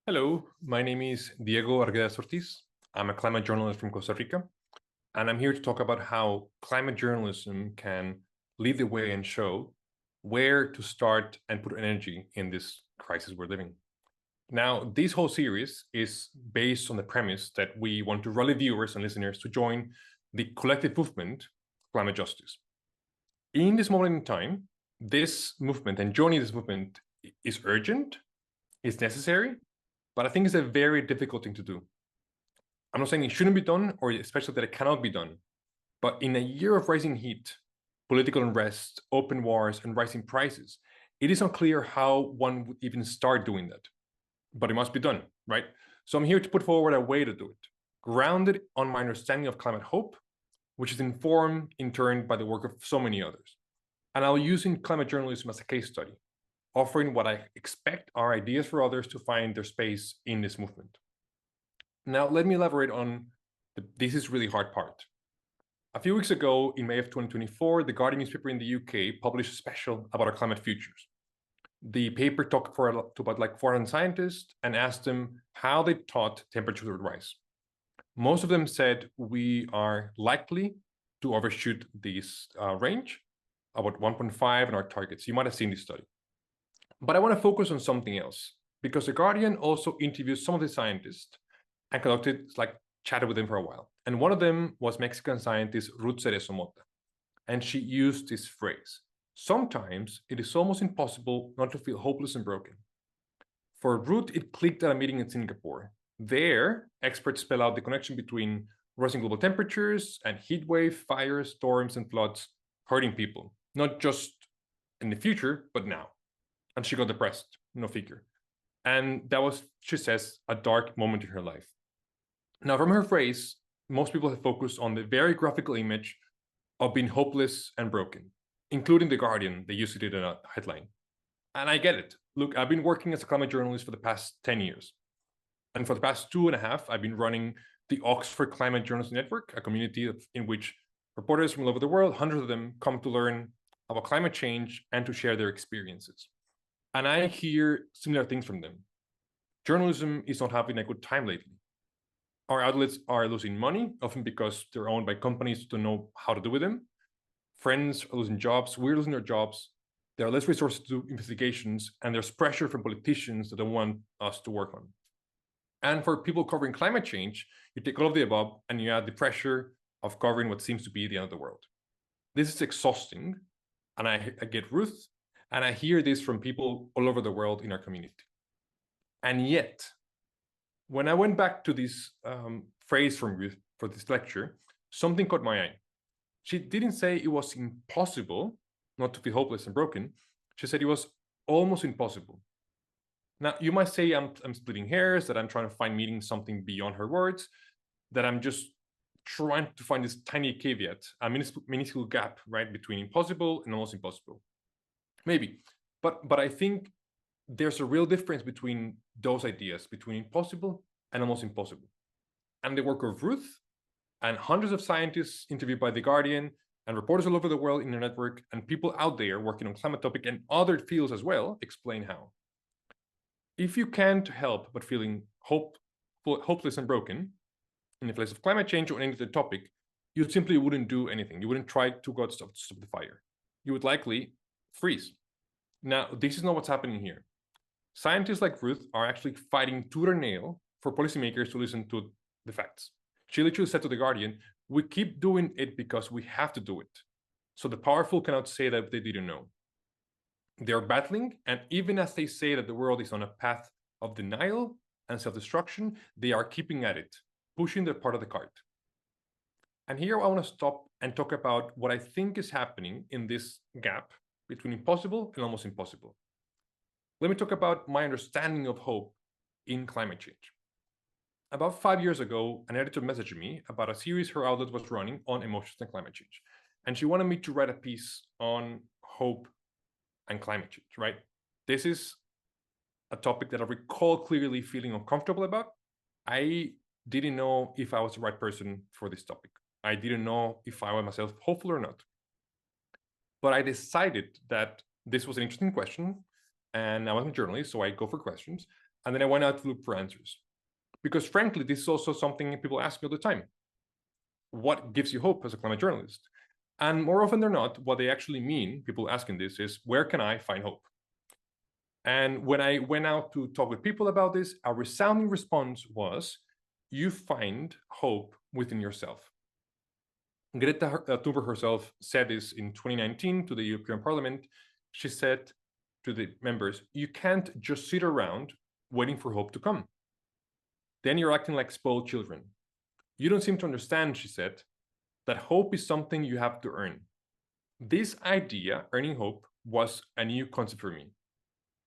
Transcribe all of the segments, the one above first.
Hello, my name is Diego Arguedas Ortiz. I'm a climate journalist from Costa Rica, and I'm here to talk about how climate journalism can lead the way and show where to start and put energy in this crisis we're living. Now, this whole series is based on the premise that we want to rally viewers and listeners to join the collective movement, climate justice. In this moment in time, this movement and joining this movement is urgent, is necessary, but I think it's a very difficult thing to do. I'm not saying it shouldn't be done, or especially that it cannot be done. But in a year of rising heat, political unrest, open wars, and rising prices, it is unclear how one would even start doing that. But it must be done, right? So I'm here to put forward a way to do it, grounded on my understanding of climate hope, which is informed in turn by the work of so many others. And I'll use climate journalism as a case study, offering what I expect are ideas for others to find their space in this movement. Now, let me elaborate on this is really hard part. A few weeks ago, in May of 2024, the Guardian newspaper in the UK published a special about our climate futures. The paper talked to about like 400 scientists and asked them how they thought temperatures would rise. Most of them said we are likely to overshoot this range, about 1.5 in our targets. You might have seen this study. But I want to focus on something else, because The Guardian also interviewed some of the scientists and chatted with them for a while. And one of them was Mexican scientist Ruth Cerezo Mota. And she used this phrase: sometimes it is almost impossible not to feel hopeless and broken. For Ruth, it clicked at a meeting in Singapore. There, experts spell out the connection between rising global temperatures and heat wave, fires, storms, and floods hurting people, not just in the future, but now. And she got depressed, no figure. And that was, she says, a dark moment in her life. Now, from her phrase, most people have focused on the very graphical image of being hopeless and broken, including The Guardian. They used it in a headline. And I get it. Look, I've been working as a climate journalist for the past 10 years. And for the past 2.5, I've been running the Oxford Climate Journalism Network, a community in which reporters from all over the world, hundreds of them, come to learn about climate change and to share their experiences. And I hear similar things from them. Journalism is not having a good time lately. Our outlets are losing money, often because they're owned by companies who don't know how to do with them. Friends are losing jobs, we're losing our jobs. There are less resources to do investigations, and there's pressure from politicians that don't want us to work on. And for people covering climate change, you take all of the above and you add the pressure of covering what seems to be the end of the world. This is exhausting, and I get Ruth, and I hear this from people all over the world in our community. And yet, when I went back to this phrase from Ruth for this lecture, something caught my eye. She didn't say it was impossible not to feel hopeless and broken. She said it was almost impossible. Now, you might say I'm splitting hairs, that I'm trying to find meaning something beyond her words, that I'm just trying to find this tiny caveat, a minuscule gap, right, between impossible and almost impossible. Maybe, but I think there's a real difference between those ideas, between impossible and almost impossible. And the work of Ruth and hundreds of scientists interviewed by The Guardian and reporters all over the world in the network and people out there working on climate topic and other fields as well explain how. If you can't help but feeling hopeless and broken in the place of climate change or any other topic, you simply wouldn't do anything. You wouldn't try to go to stop the fire. You would likely freeze. Now, this is not what's happening here. Scientists like Ruth are actually fighting tooth and nail for policymakers to listen to the facts. She literally said to The Guardian, we keep doing it because we have to do it. So the powerful cannot say that they didn't know. They're battling, and even as they say that the world is on a path of denial and self-destruction, they are keeping at it, pushing their part of the cart. And here I want to stop and talk about what I think is happening in this gap between impossible and almost impossible. Let me talk about my understanding of hope in climate change. About 5 years ago, an editor messaged me about a series her outlet was running on emotions and climate change. And she wanted me to write a piece on hope and climate change, right? This is a topic that I recall clearly feeling uncomfortable about. I didn't know if I was the right person for this topic. I didn't know if I was myself hopeful or not. But I decided that this was an interesting question, and I was a journalist, so I go for questions. And then I went out to look for answers. Because frankly, this is also something people ask me all the time. What gives you hope as a climate journalist? And more often than not, what they actually mean, people asking this, is where can I find hope? And when I went out to talk with people about this, a resounding response was, you find hope within yourself. Greta Thunberg herself said this in 2019 to the European Parliament. She said to the members, you can't just sit around waiting for hope to come. Then you're acting like spoiled children. You don't seem to understand, she said, that hope is something you have to earn. This idea, earning hope, was a new concept for me.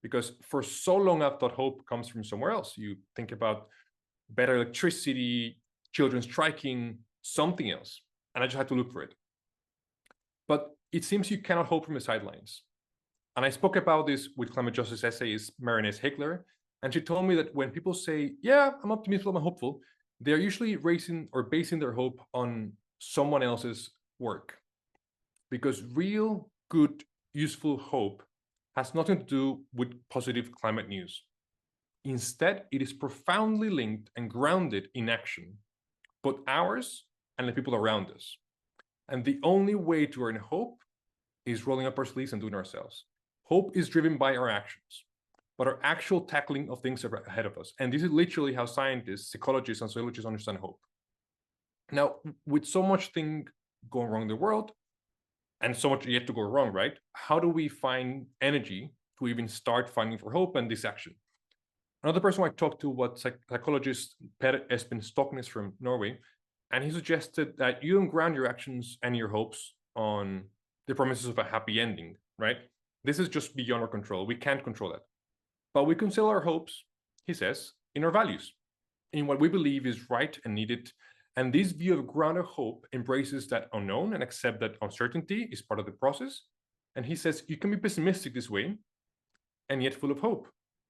Because for so long, I've thought hope comes from somewhere else. You think about better electricity, children striking, something else. And I just had to look for it. But it seems you cannot hope from the sidelines. And I spoke about this with climate justice essayist Marinese Hickler, and she told me that when people say, yeah, I'm optimistic, I'm hopeful, they're usually basing their hope on someone else's work. Because real, good, useful hope has nothing to do with positive climate news. Instead, it is profoundly linked and grounded in action, both ours and the people around us. And the only way to earn hope is rolling up our sleeves and doing it ourselves. Hope is driven by our actions, but our actual tackling of things ahead of us. And this is literally how scientists, psychologists, and sociologists understand hope. Now, with so much thing going wrong in the world, and so much yet to go wrong, right? How do we find energy to even start finding for hope and this action? Another person I talked to was psychologist Per Espen Stoknes from Norway, and he suggested that you don't ground your actions and your hopes on the promises of a happy ending, right? This is just beyond our control. We can't control that. But we conceal our hopes, he says, in our values, in what we believe is right and needed. And this view of grounded hope embraces that unknown and accept that uncertainty is part of the process. And he says you can be pessimistic this way and yet full of hope,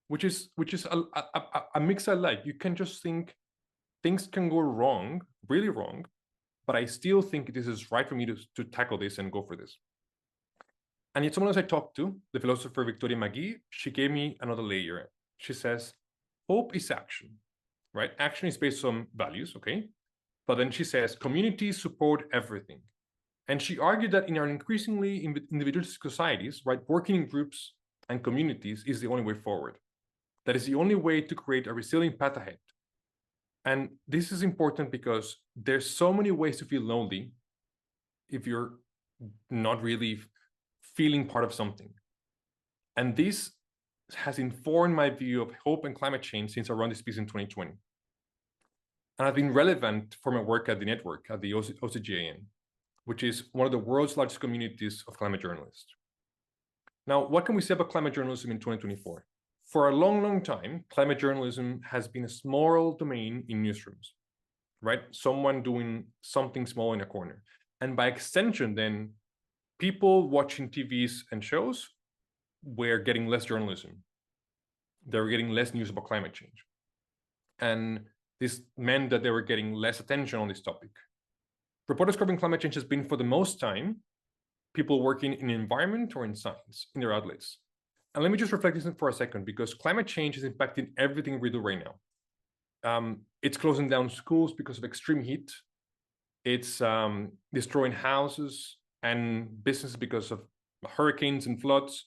which is a mix I like. You can just think things can go wrong, really wrong, but I still think this is right for me to tackle this and go for this. And yet someone else I talked to, the philosopher Victoria McGee, she gave me another layer. She says, hope is action, right? Action is based on values, okay? But then she says, communities support everything. And she argued that in our increasingly individualistic societies, right, working in groups and communities is the only way forward. That is the only way to create a resilient path ahead. And this is important because there's so many ways to feel lonely if you're not really feeling part of something. And this has informed my view of hope and climate change since I ran this piece in 2020. And I've been relevant for my work at the network, at the OCGAN, which is one of the world's largest communities of climate journalists. Now, what can we say about climate journalism in 2024? For a long, long time, climate journalism has been a small domain in newsrooms, right? Someone doing something small in a corner. And by extension, then, people watching TVs and shows were getting less journalism. They were getting less news about climate change. And this meant that they were getting less attention on this topic. Reporters covering climate change has been, for the most time, people working in environment or in science in their outlets. And let me just reflect this for a second, because climate change is impacting everything we do right now. It's closing down schools because of extreme heat. It's destroying houses and businesses because of hurricanes and floods.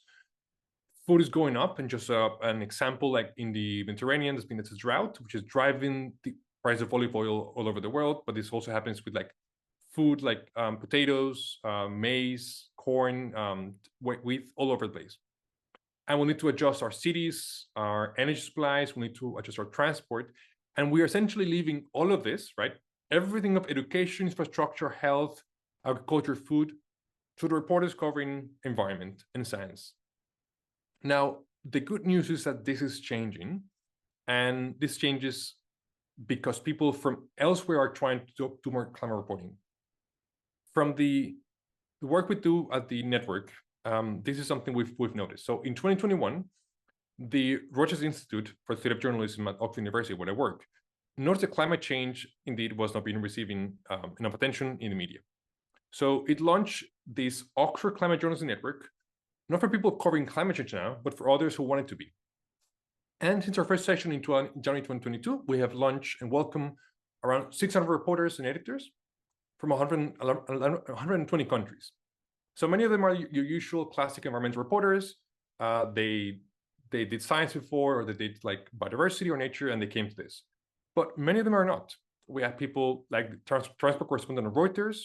Food is going up, and just an example, like in the Mediterranean, there's been this drought, which is driving the price of olive oil all over the world. But this also happens with like food, like potatoes, maize, corn, wheat, all over the place. And we need to adjust our cities, our energy supplies. We need to adjust our transport. And we are essentially leaving all of this, right? Everything of education, infrastructure, health, agriculture, food, to the reporters covering environment and science. Now, the good news is that this is changing. And this changes because people from elsewhere are trying to do more climate reporting. From the work we do at the network, this is something we've noticed. So in 2021, the Reuters Institute for the Study of Journalism at Oxford University, where I work, noticed that climate change indeed was not being receiving enough attention in the media. So it launched this Oxford Climate Journalism Network, not for people covering climate change now, but for others who want it to be. And since our first session in January 2022, we have launched and welcomed around 600 reporters and editors from 120 countries. So many of them are your usual classic environmental reporters. They did science before, or they did like biodiversity or nature, and they came to this. But many of them are not. We have people like the transport correspondent of Reuters.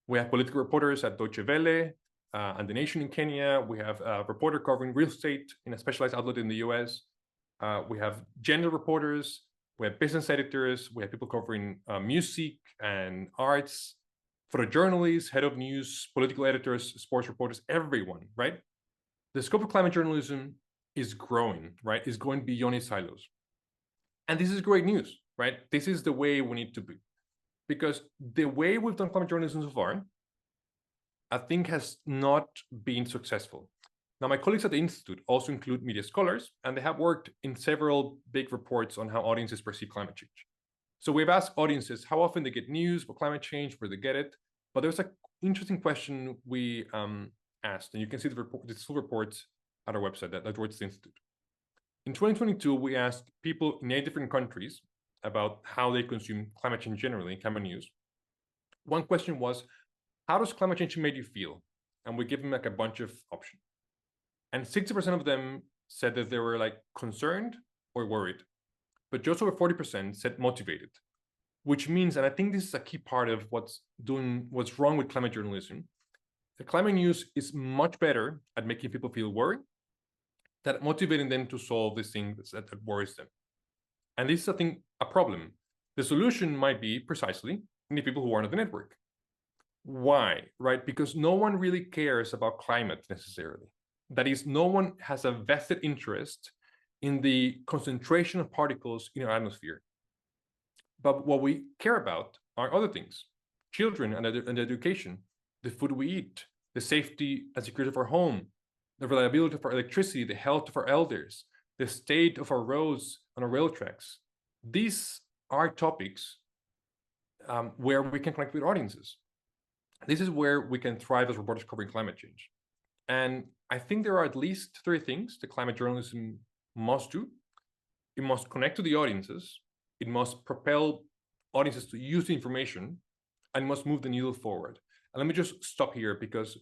We have political reporters at Deutsche Welle and The Nation in Kenya. We have a reporter covering real estate in a specialized outlet in the US. We have gender reporters. We have business editors. We have people covering music and arts, photojournalists, head of news, political editors, sports reporters, everyone, right? The scope of climate journalism is growing, right? It's going beyond its silos. And this is great news, right? This is the way we need to be. Because the way we've done climate journalism so far, I think has not been successful. Now, my colleagues at the Institute also include media scholars, and they have worked in several big reports on how audiences perceive climate change. So we've asked audiences how often they get news about climate change, where they get it. But there's an interesting question we asked, and you can see the full reports at our website, at Reuters Institute. In 2022, we asked people in 8 different countries about how they consume climate change generally, climate news. One question was, how does climate change make you feel? And we give them like a bunch of options. And 60% of them said that they were like concerned or worried, but just over 40% said motivated, which means, and I think this is a key part of what's wrong with climate journalism. The climate news is much better at making people feel worried than motivating them to solve this thing that worries them. And this is, I think, a problem. The solution might be precisely in the people who are not the network. Why, right? Because no one really cares about climate necessarily. That is, no one has a vested interest in the concentration of particles in our atmosphere. But what we care about are other things: children and education, the food we eat, the safety and security of our home, the reliability of our electricity, the health of our elders, the state of our roads and our rail tracks. These are topics where we can connect with audiences. This is where we can thrive as reporters covering climate change. And I think there are at least 3 things that climate journalism must do. It must connect to the audiences. It must propel audiences to use the information, and must move the needle forward. And let me just stop here, because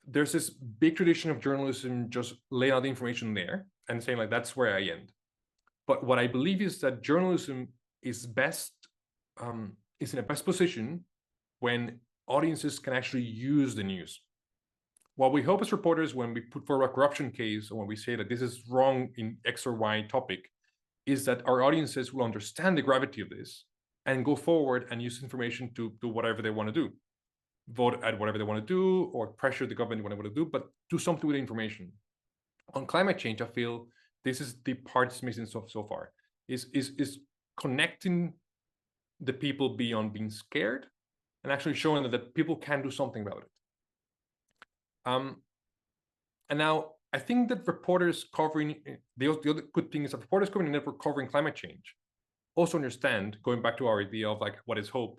there's this big tradition of journalism just laying out the information there and saying like, that's where I end. But what I believe is that journalism is best, is in a best position when audiences can actually use the news. What we hope as reporters, when we put forward a corruption case, or when we say that this is wrong in X or Y topic, is that our audiences will understand the gravity of this and go forward and use information to do whatever they want to do. Vote at whatever they want to do, or pressure the government whatever they want to do, but do something with the information. On climate change, I feel this is the part that's missing so far, is connecting the people beyond being scared and actually showing that people can do something about it. And now I think that reporters covering, the other good thing is that reporters covering the network covering climate change also understand, going back to our idea of like, what is hope,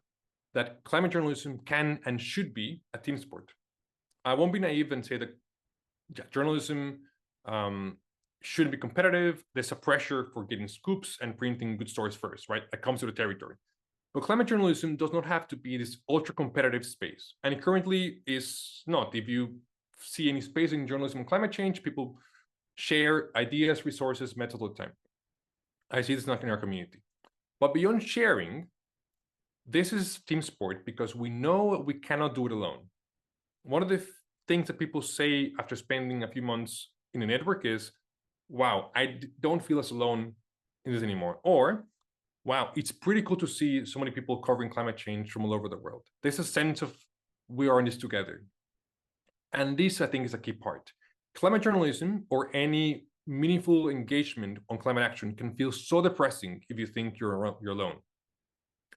that climate journalism can and should be a team sport. I won't be naive and say that journalism shouldn't be competitive. There's a pressure for getting scoops and printing good stories first, right? That comes with the territory. But climate journalism does not have to be this ultra competitive space. And it currently is not. If you see any space in journalism on climate change, people share ideas, resources, methods all the time. I see this not in our community. But beyond sharing, this is team sport because we know we cannot do it alone. One of the things that people say after spending a few months in a network is, wow, I don't feel as alone in this anymore. Or, wow, it's pretty cool to see so many people covering climate change from all over the world. There's a sense of we are in this together. And this, I think, is a key part. Climate journalism, or any meaningful engagement on climate action, can feel so depressing if you think you're alone.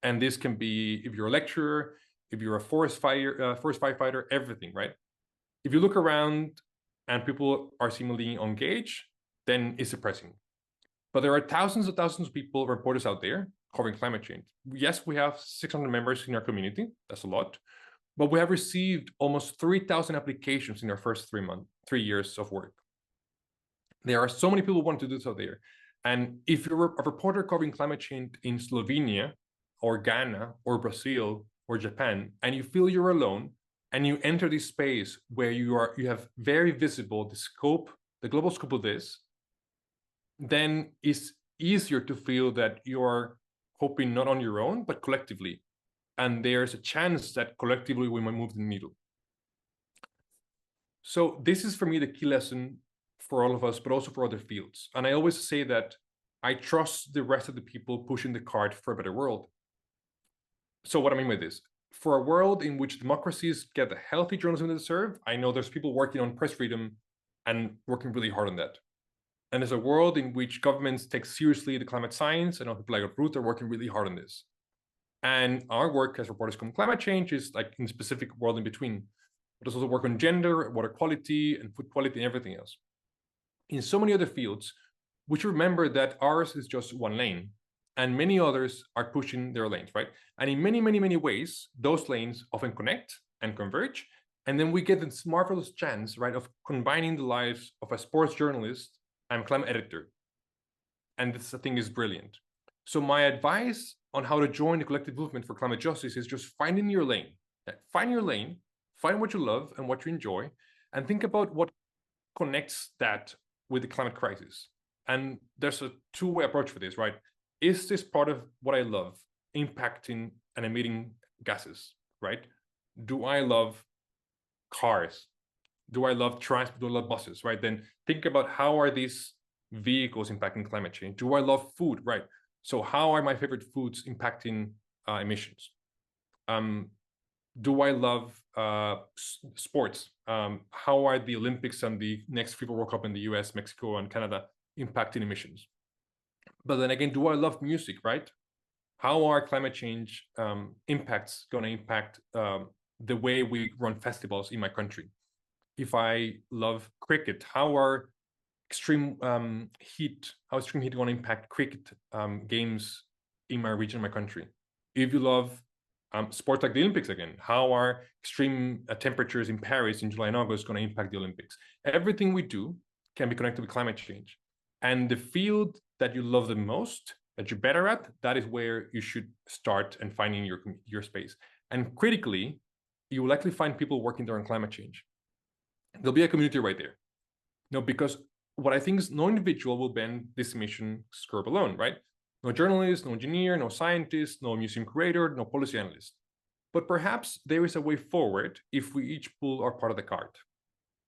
And this can be if you're a lecturer, if you're a forest firefighter, everything, right? If you look around and people are seemingly engaged, then it's depressing. But there are thousands and thousands of people, reporters out there covering climate change. Yes, we have 600 members in our community. That's a lot. But we have received almost 3,000 applications in our first 3 years of work. There are so many people who want to do this out there. And if you're a reporter covering climate change in Slovenia or Ghana or Brazil or Japan, and you feel you're alone, and you enter this space where you have very visible the global scope of this, then it's easier to feel that you're hoping not on your own, but collectively. And there's a chance that collectively we might move the needle. So this is for me the key lesson for all of us, but also for other fields. And I always say that I trust the rest of the people pushing the cart for a better world. So what I mean by this, for a world in which democracies get the healthy journalism they deserve, I know there's people working on press freedom and working really hard on that. And there's a world in which governments take seriously the climate science, and people like Ruth are working really hard on this. And our work as reporters on climate change is like in a specific world in between. There's also work on gender, water quality, and food quality, and everything else. In so many other fields, we should remember that ours is just one lane, and many others are pushing their lanes, right? And in many, many, many ways, those lanes often connect and converge, and then we get this marvelous chance, right, of combining the lives of a sports journalist and climate editor. And this, I think, is brilliant. So my advice on how to join the collective movement for climate justice is just finding your lane. Find your lane, find what you love and what you enjoy, and think about what connects that with the climate crisis. And there's a two-way approach for this, right? Is this part of what I love impacting and emitting gases, right? Do I love cars? Do I love transport? Do I love buses, right? Then think about how are these vehicles impacting climate change? Do I love food, right? So how are my favorite foods impacting emissions? Do I love sports? How are the Olympics and the next FIFA World Cup in the US, Mexico, and Canada impacting emissions? But then again, do I love music, right? How are climate change impacts going to impact the way we run festivals in my country? If I love cricket, how are extreme heat going to impact cricket games in my region, my country? If you love sports like the Olympics again, how are extreme temperatures in Paris in July and August going to impact the Olympics? Everything we do can be connected with climate change. And the field that you love the most, that you're better at, that is where you should start and finding your space. And critically, you will likely find people working there on climate change. There'll be a community right there. No, because what I think is no individual will bend this mission curve alone, right? No journalist, no engineer, no scientist, no museum curator, no policy analyst. But perhaps there is a way forward if we each pull our part of the cart,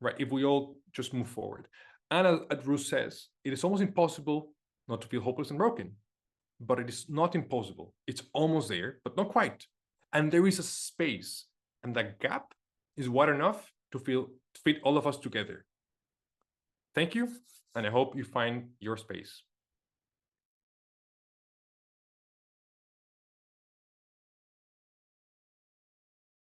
right? If we all just move forward. And as Ruth says, it is almost impossible not to feel hopeless and broken. But it is not impossible. It's almost there, but not quite. And there is a space, and that gap is wide enough to fit all of us together. Thank you, and I hope you find your space.